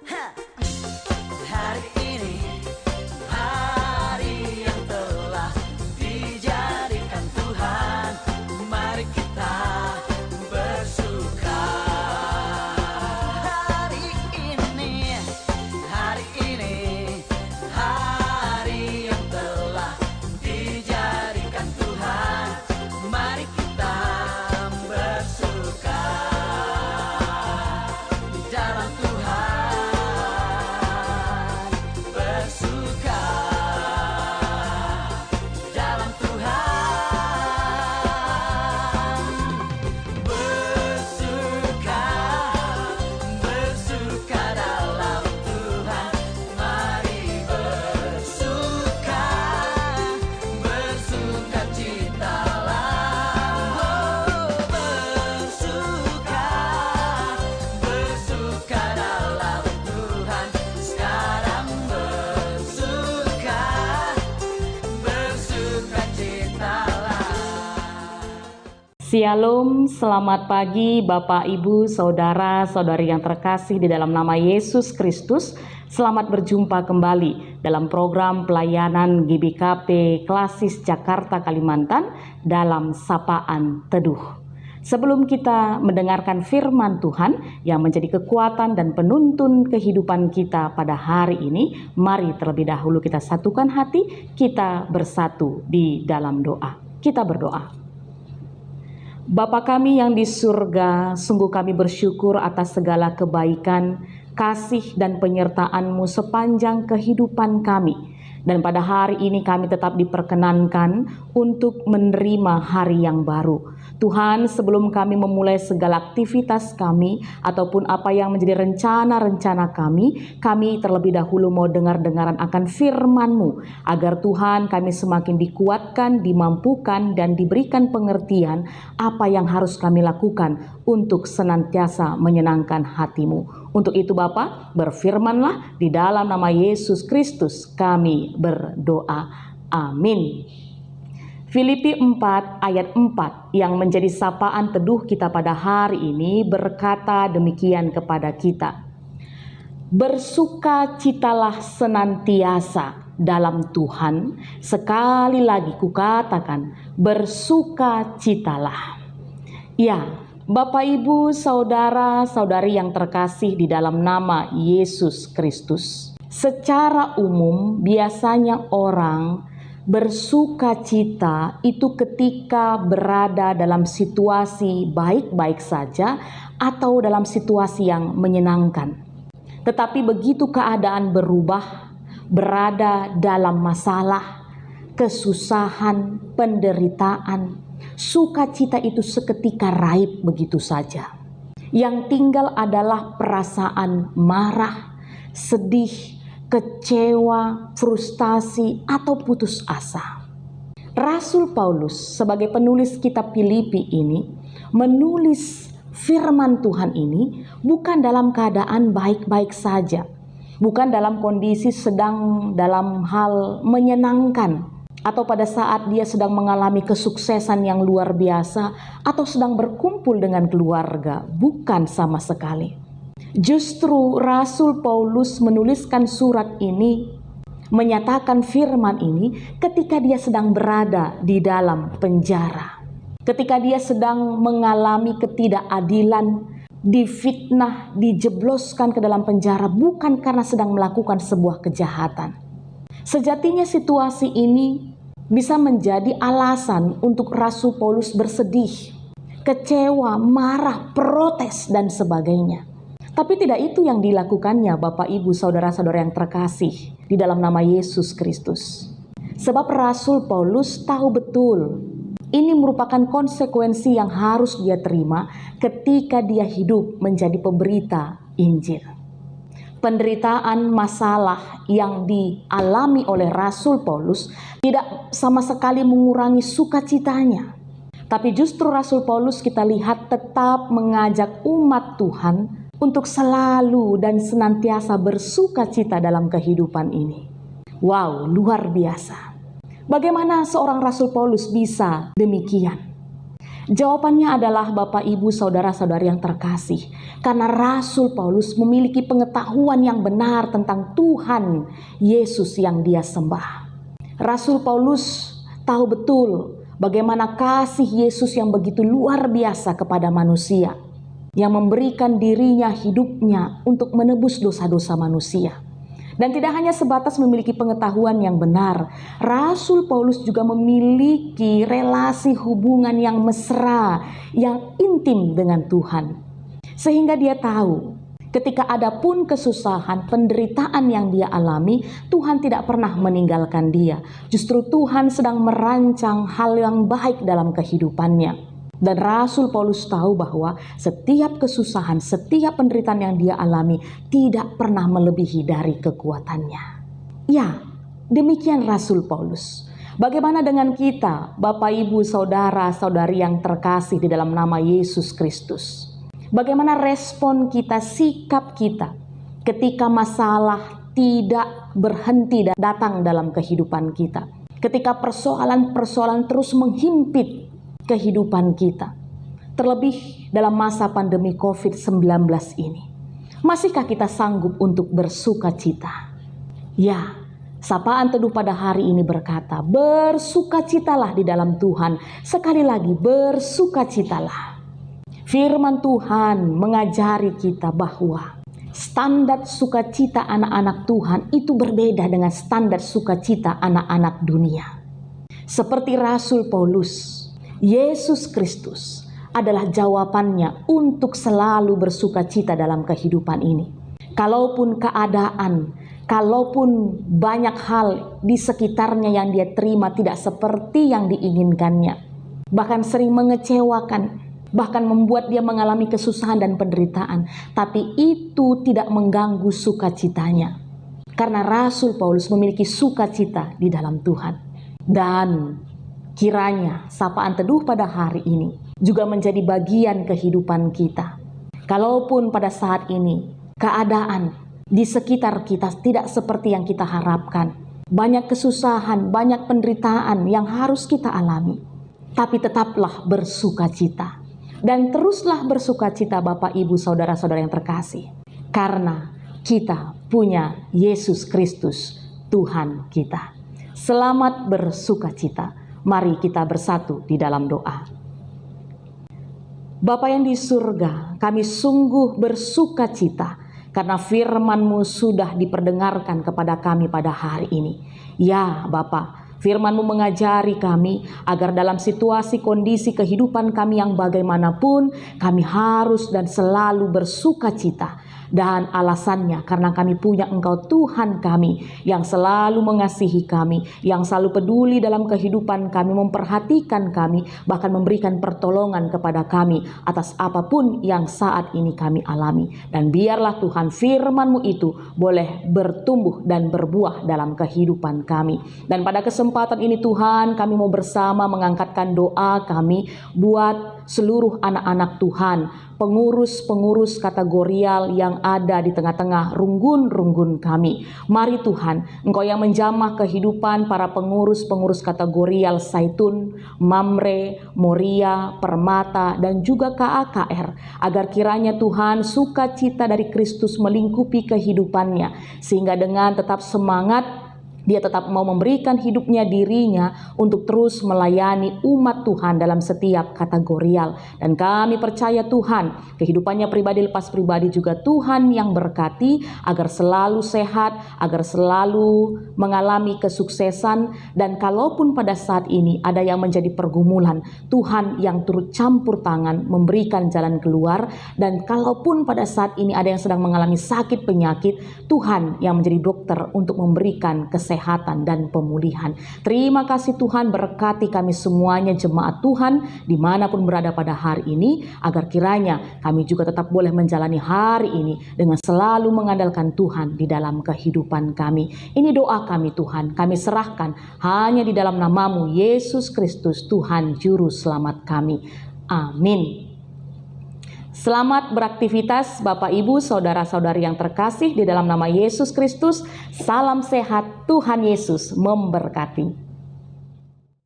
Hari ini, hari yang telah dijadikan Tuhan, mari kita bersuka. Hari ini, hari ini, hari yang telah dijadikan Tuhan, mari kita bersuka di dalam Tuhan. Bersuka dalam Tuhan. Bersuka, bersuka dalam Tuhan. Mari bersuka, bersuka citalah. Oh, bersuka, bersuka dalam Tuhan. Sekarang bersuka, bersuka citalah. Shalom, selamat pagi Bapak, Ibu, Saudara, Saudari yang terkasih di dalam nama Yesus Kristus. Selamat berjumpa kembali dalam program pelayanan GBKP Klasis Jakarta Kalimantan dalam Sapaan Teduh. Sebelum kita mendengarkan firman Tuhan yang menjadi kekuatan dan penuntun kehidupan kita pada hari ini, mari terlebih dahulu kita satukan hati, kita bersatu di dalam doa. Kita berdoa. Bapa kami yang di surga, sungguh kami bersyukur atas segala kebaikan, kasih dan penyertaan-Mu sepanjang kehidupan kami. Dan pada hari ini kami tetap diperkenankan untuk menerima hari yang baru. Tuhan, sebelum kami memulai segala aktivitas kami ataupun apa yang menjadi rencana-rencana kami terlebih dahulu mau dengar-dengaran akan firman-Mu, agar Tuhan kami semakin dikuatkan, dimampukan dan diberikan pengertian apa yang harus kami lakukan untuk senantiasa menyenangkan hati-Mu. Untuk itu Bapa, berfirmanlah, di dalam nama Yesus Kristus kami berdoa. Amin. Filipi 4 ayat 4 yang menjadi sapaan teduh kita pada hari ini berkata demikian kepada kita. Bersukacitalah senantiasa dalam Tuhan. Sekali lagi kukatakan, bersukacitalah. Ya, Bapak, Ibu, Saudara, Saudari yang terkasih di dalam nama Yesus Kristus. Secara umum biasanya orang bersukacita itu ketika berada dalam situasi baik-baik saja atau dalam situasi yang menyenangkan. Tetapi begitu keadaan berubah, berada dalam masalah, kesusahan, penderitaan, sukacita itu seketika raib begitu saja. Yang tinggal adalah perasaan marah, sedih, kecewa, frustasi, atau putus asa. Rasul Paulus sebagai penulis kitab Filipi ini menulis firman Tuhan ini bukan dalam keadaan baik-baik saja, bukan dalam kondisi sedang dalam hal menyenangkan, atau pada saat dia sedang mengalami kesuksesan yang luar biasa, atau sedang berkumpul dengan keluarga. Bukan sama sekali. Justru Rasul Paulus menuliskan surat ini, menyatakan firman ini ketika dia sedang berada di dalam penjara. Ketika dia sedang mengalami ketidakadilan, difitnah, dijebloskan ke dalam penjara bukan karena sedang melakukan sebuah kejahatan. Sejatinya situasi ini bisa menjadi alasan untuk Rasul Paulus bersedih, kecewa, marah, protes, dan sebagainya. Tapi tidak itu yang dilakukannya Bapak, Ibu, Saudara-saudara yang terkasih di dalam nama Yesus Kristus. Sebab Rasul Paulus tahu betul ini merupakan konsekuensi yang harus dia terima ketika dia hidup menjadi pemberita Injil. Penderitaan, masalah yang dialami oleh Rasul Paulus tidak sama sekali mengurangi sukacitanya. Tapi justru Rasul Paulus kita lihat tetap mengajak umat Tuhan untuk selalu dan senantiasa bersukacita dalam kehidupan ini. Wow, luar biasa. Bagaimana seorang Rasul Paulus bisa demikian? Jawabannya adalah Bapak, Ibu, Saudara-saudari yang terkasih, karena Rasul Paulus memiliki pengetahuan yang benar tentang Tuhan Yesus yang dia sembah. Rasul Paulus tahu betul bagaimana kasih Yesus yang begitu luar biasa kepada manusia, yang memberikan dirinya, hidupnya untuk menebus dosa-dosa manusia. Dan tidak hanya sebatas memiliki pengetahuan yang benar, Rasul Paulus juga memiliki relasi hubungan yang mesra, yang intim dengan Tuhan. Sehingga dia tahu ketika ada pun kesusahan, penderitaan yang dia alami, Tuhan tidak pernah meninggalkan dia. Justru Tuhan sedang merancang hal yang baik dalam kehidupannya. Dan Rasul Paulus tahu bahwa setiap kesusahan, setiap penderitaan yang dia alami tidak pernah melebihi dari kekuatannya. Ya, demikian Rasul Paulus. Bagaimana dengan kita, Bapak, Ibu, Saudara-saudari yang terkasih di dalam nama Yesus Kristus? Bagaimana respon kita, sikap kita ketika masalah tidak berhenti datang dalam kehidupan kita? Ketika persoalan-persoalan terus menghimpit kehidupan kita, terlebih dalam masa pandemi COVID-19 ini. Masihkah kita sanggup untuk bersuka cita? Ya, sapaan teduh pada hari ini berkata, bersukacitalah di dalam Tuhan. Sekali lagi, bersukacitalah. Firman Tuhan mengajari kita bahwa standar sukacita anak-anak Tuhan itu berbeda dengan standar sukacita anak-anak dunia. Seperti Rasul Paulus, Yesus Kristus adalah jawabannya untuk selalu bersuka cita dalam kehidupan ini. Kalaupun keadaan, kalaupun banyak hal di sekitarnya yang dia terima tidak seperti yang diinginkannya, bahkan sering mengecewakan, bahkan membuat dia mengalami kesusahan dan penderitaan, tapi itu tidak mengganggu sukacitanya. Karena Rasul Paulus memiliki sukacita di dalam Tuhan. Dan kiranya sapaan teduh pada hari ini juga menjadi bagian kehidupan kita. Kalaupun pada saat ini keadaan di sekitar kita tidak seperti yang kita harapkan, banyak kesusahan, banyak penderitaan yang harus kita alami, tapi tetaplah bersukacita. Dan teruslah bersukacita Bapak, Ibu, Saudara-saudara yang terkasih, karena kita punya Yesus Kristus, Tuhan kita. Selamat bersukacita. Mari kita bersatu di dalam doa. Bapa yang di surga, kami sungguh bersuka cita karena firman-Mu sudah diperdengarkan kepada kami pada hari ini. Ya Bapa, firman-Mu mengajari kami agar dalam situasi kondisi kehidupan kami yang bagaimanapun, kami harus dan selalu bersuka cita. Dan alasannya karena kami punya Engkau Tuhan kami yang selalu mengasihi kami, yang selalu peduli dalam kehidupan kami, memperhatikan kami, bahkan memberikan pertolongan kepada kami atas apapun yang saat ini kami alami. Dan biarlah Tuhan firman-Mu itu boleh bertumbuh dan berbuah dalam kehidupan kami. Dan pada kesempatan ini Tuhan, kami mau bersama mengangkatkan doa kami buat seluruh anak-anak Tuhan, pengurus-pengurus kategorial yang ada di tengah-tengah runggun-runggun kami. Mari Tuhan, Engkau yang menjamah kehidupan para pengurus-pengurus kategorial Zaitun, Mamre, Moria, Permata, dan juga KAKR, agar kiranya Tuhan sukacita dari Kristus melingkupi kehidupannya, sehingga dengan tetap semangat dia tetap mau memberikan hidupnya, dirinya untuk terus melayani umat Tuhan dalam setiap kategorial. Dan kami percaya Tuhan, kehidupannya pribadi lepas pribadi juga Tuhan yang berkati agar selalu sehat, agar selalu mengalami kesuksesan. Dan kalaupun pada saat ini ada yang menjadi pergumulan, Tuhan yang turut campur tangan memberikan jalan keluar. Dan kalaupun pada saat ini ada yang sedang mengalami sakit penyakit, Tuhan yang menjadi dokter untuk memberikan kesehatan dan pemulihan. Terima kasih Tuhan, berkati kami semuanya jemaat Tuhan dimanapun berada pada hari ini, agar kiranya kami juga tetap boleh menjalani hari ini dengan selalu mengandalkan Tuhan di dalam kehidupan kami. Ini doa kami Tuhan, kami serahkan hanya di dalam nama-Mu Yesus Kristus, Tuhan Juru Selamat kami. Amin. Selamat beraktivitas Bapak, Ibu, Saudara-saudari yang terkasih di dalam nama Yesus Kristus. Salam sehat, Tuhan Yesus memberkati.